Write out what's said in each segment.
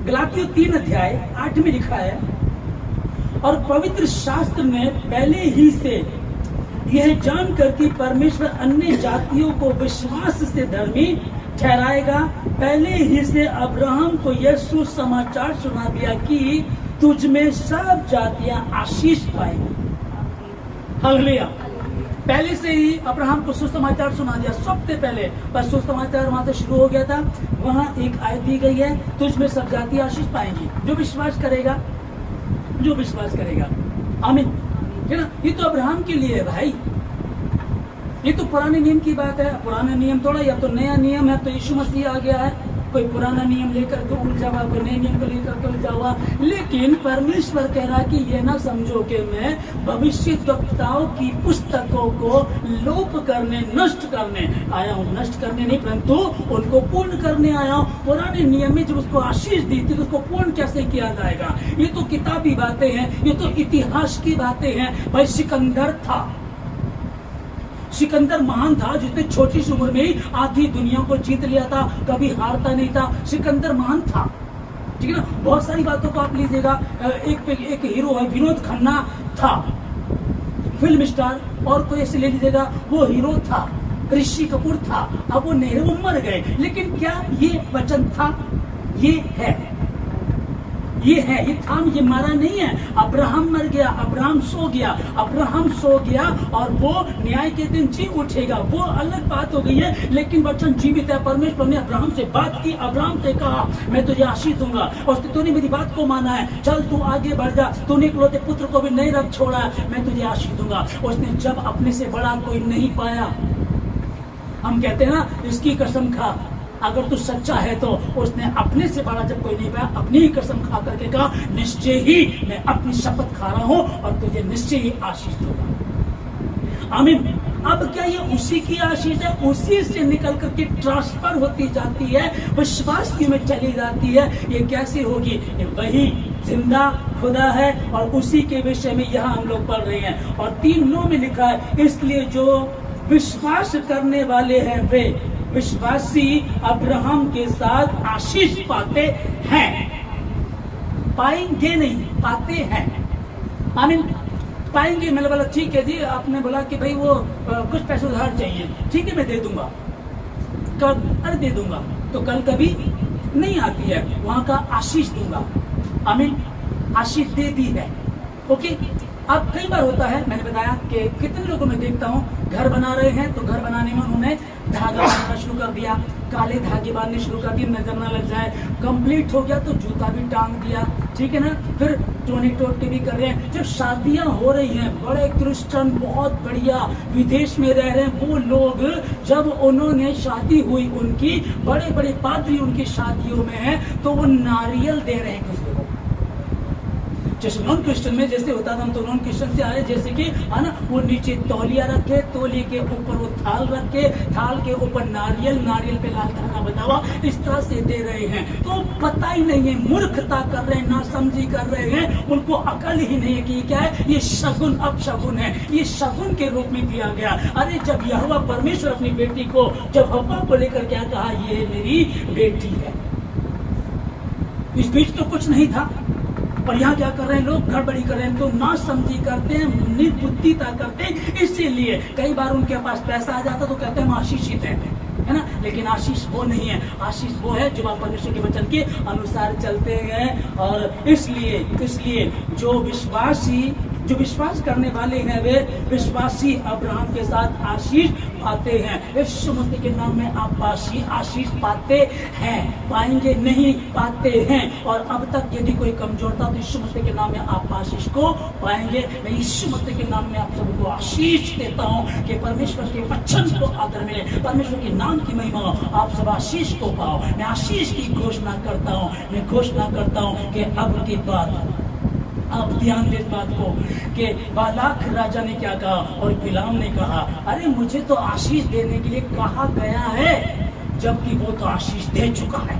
गलातियों 3 अध्याय 8 में लिखा है, और पवित्र शास्त्र में पहले ही से यह जानकर कि परमेश्वर अन्य जातियों को विश्वास से धर्मी ठहराएगा, पहले ही से अब्राहम को यह सुसमाचार सुना दिया कि तुझ में सब जातियां आशीष पाएंगी। हालेलुया। पहले से ही अब्राहम को सुसमाचार सुना दिया, सबसे पहले। पर सुसमाचार वहां से शुरू हो गया था। वहां एक आयत दी गई है, तुझ में सब जातियां आशीष पाएंगी, जो विश्वास करेगा, जो विश्वास करेगा। आमीन, है ना। ये तो अब्राहम के लिए है भाई, ये तो पुराने नियम की बात है। पुराना नियम थोड़ा, या तो नया नियम है, तो यीशु मसीह आ गया है। कोई पुराना नियम लेकर के उलझा हुआ, कोई नए नियम को लेकर के उलझा हुआ। लेकिन परमेश्वर कह रहा कि ये ना समझो कि मैं भविष्यद्वक्ताओं की पुस्तकों को लोप करने, नष्ट करने आया हूँ। नष्ट करने नहीं, परंतु उनको पूर्ण करने आया हूँ। पुराने नियम में जब उसको आशीष दी थी तो उसको पूर्ण कैसे किया जाएगा? ये तो किताबी बातें हैं, ये तो इतिहास की बातें हैं। भाई सिकंदर था, सिकंदर महान था, जिसने छोटी सी उम्र में ही आधी दुनिया को जीत लिया था, कभी हारता नहीं था। सिकंदर महान था, ठीक है ना। बहुत सारी बातों को आप लीजिएगा। एक हीरो है, विनोद खन्ना था, फिल्म स्टार। और कोई ऐसे ले लीजिएगा, वो हीरो था, ऋषि कपूर था। अब वो नहीं, वो मर गए। लेकिन क्या ये वचन था? ये है, ये है, ये था, ये मारा नहीं है। अब्राहम मर गया, अब्राहम सो गया, अब्राहम सो गया, और वो न्याय के दिन जी उठेगा, वो अलग बात हो गई है। लेकिन वचन जीवित है। परमेश्वर ने अब्राहम से बात की, अब्राहम से कहा मैं तुझे आशीष दूंगा, और तूने मेरी बात को माना है, चल तू आगे बढ़ जा, तूने इकलौते पुत्र को भी नहीं रख छोड़ा है, मैं तुझे आशीष दूंगा। उसने जब अपने से बड़ा कोई नहीं पाया, हम कहते हैं ना, इसकी कसम खा, अगर तू सच्चा है तो उसने अपने से बड़ा जब कोई नहीं पाया, अपनी ही कसम खा करके कहा निश्चय ही मैं अपनी शपथ खा रहा हूं और तुझे निश्चय ही आशीष दूंगा। आमीन। अब क्या ये उसी की आशीष है? उसी से निकल करके ट्रांसफर होती जाती है, विश्वास की में चली जाती है। ये कैसे होगी? ये वही जिंदा खुदा है, और उसी के विषय में यहाँ हम लोग पढ़ रहे हैं। और 3:9 में लिखा है, इसलिए जो विश्वास करने वाले हैं वे विश्वासी अब्राहम के साथ आशीष पाते हैं। पाएंगे नहीं, पाते हैं। आमीन। पाएंगे, मैंने बोला ठीक है जी, आपने बोला कि भाई वो कुछ पैसे उधार चाहिए, ठीक है मैं दे दूंगा, कल अरे दे दूंगा, तो कल कभी नहीं आती है, वहां का आशीष दूंगा। आमीन। आशीष दे दी है। ओके। अब कई बार होता है, मैंने बताया कि कितने लोगों में देखता हूँ घर बना रहे हैं, तो घर बनाने में उन्होंने धागा बांधना शुरू कर दिया, काले धागे बांधने शुरू कर दिए, नजर ना लग जाए। कंप्लीट हो गया तो जूता भी टांग दिया, ठीक है ना। फिर टोनी टोट के भी कर रहे हैं। जब शादियां हो रही हैं, बड़े क्रिश्चियन बहुत बढ़िया विदेश में रह रहे हैं वो लोग, जब उन्होंने शादी हुई उनकी, बड़े बड़े पादरी उनकी शादियों में है, तो वो नारियल दे रहे हैं किसी को। जैसे नॉन क्रिश्चियन में जैसे होता था, हम तो नॉन क्रिश्चियन से आए, जैसे कि है ना, वो नीचे तौलिया रखे, तौलिए के ऊपर वो थाल रखे, थाल के ऊपर नारियल, नारियल पे लाल धागा बना हुआ, इस तरह से दे रहे हैं। तो पता ही नहीं है, मूर्खता कर रहे हैं, नासमझी कर रहे हैं, उनको अकल ही नहीं है कि क्या है ये शगुन, अपशगुन है, ये शगुन के रूप में दिया गया। अरे जब यहोवा परमेश्वर अपनी बेटी को, जब हव्वा को लेकर क्या कहा, ये मेरी बेटी है, इस बीच तो कुछ नहीं था। और यहाँ क्या कर रहे हैं लोग? गड़बड़ी कर रहे हैं, तो ना समझी करते हैं, निर्बुद्धिता करते हैं। इसीलिए कई बार उनके पास पैसा आ जाता तो कहते हैं हम आशीषित है ना। लेकिन आशीष वो नहीं है, आशीष वो है जो आप परमेश्वर के वचन के अनुसार चलते हैं। और इसलिए जो विश्वास करने वाले हैं वे विश्वासी अब्राहम के साथ आशीष पाते हैं। यीशु मसीह के नाम में आप आशीष पाते हैं, पाएंगे नहीं, पाते हैं। और अब तक यदि कोई कमजोर था तो यीशु मसीह के नाम में आप आशीष को पाएंगे। मैं यीशु मसीह के नाम में आप सबको आशीष देता हूँ कि परमेश्वर के वचन को आदर मिले, परमेश्वर के नाम की महिमा हो, आप सब आशीष को पाओ। मैं आशीष की घोषणा करता हूँ, मैं घोषणा करता हूँ कि अब के बाद आप ध्यान दें इस बात को कि बालाक राजा ने क्या कहा और बिलाम ने कहा, अरे मुझे तो आशीष देने के लिए कहा गया है, जबकि वो तो आशीष दे चुका है।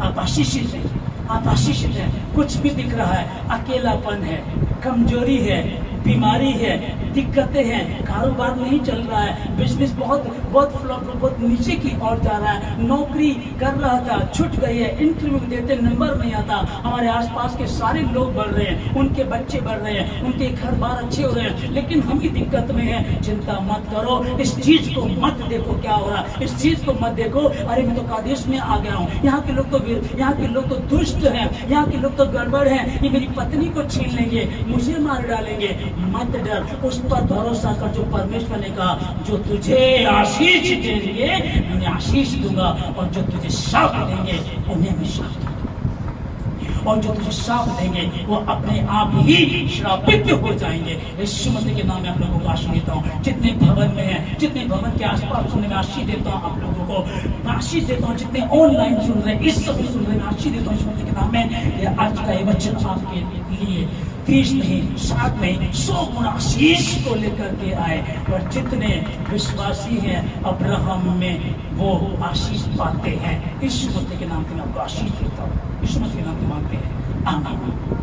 आप आशीषित हैं, आप आशीषित हैं। कुछ भी दिख रहा है, अकेलापन है, कमजोरी है, बीमारी है, दिक्कतें हैं, कारोबार नहीं चल रहा है, बिजनेस बहुत बहुत बहुत नीचे की ओर जा रहा है, नौकरी कर रहा था छूट गई है, इंटरव्यू देते नंबर नहीं आता, हमारे आसपास के सारे लोग बढ़ रहे हैं, उनके बच्चे बढ़ रहे हैं, उनके घर बार अच्छे हो रहे हैं, लेकिन हम ही दिक्कत में हैं। चिंता मत करो, इस चीज को मत देखो क्या हो रहा है, इस चीज को मत देखो, अरे मैं तो कादेश में आ गया हूँ, यहाँ के लोग तो दुष्ट हैं, यहाँ के लोग तो गड़बड़ हैं, ये मेरी पत्नी को छीन लेंगे, मुझे मार डालेंगे। मत डर, उस पर भरोसा कर जो परमेश्वर ने कहा, जो तुझे आशीष देंगे उन्हें आशीष दूंगा, और जो तुझे शाप देंगे उन्हें मैं शाप दूंगा, और जो तुझे श्राप देंगे वो अपने आप ही श्रापित हो जाएंगे। यीशु मसीह के नाम में आप लोगों को आशीष देता हूँ। जितने भवन में हैं, जितने भवन के आसपास सुनने में आशीष देता हूँ, आप लोगों को मैं आशीष देता हूँ। जितने ऑनलाइन सुन रहे हैं, इस समय सुन रहे हैं, आशीष देता हूँ यीशु मसीह के नाम में। ये आज का ये वचन आपके लिए 30 नहीं 60 नहीं 100 गुना आशीष को लेकर के आए, और जितने विश्वासी हैं अब्राहम में वो आशीष पाते हैं। यीशु मसीह के नाम से मैं आपको आशीष देता हूँ, यीशु मसीह के नाम से मांगते हैं, आमीन।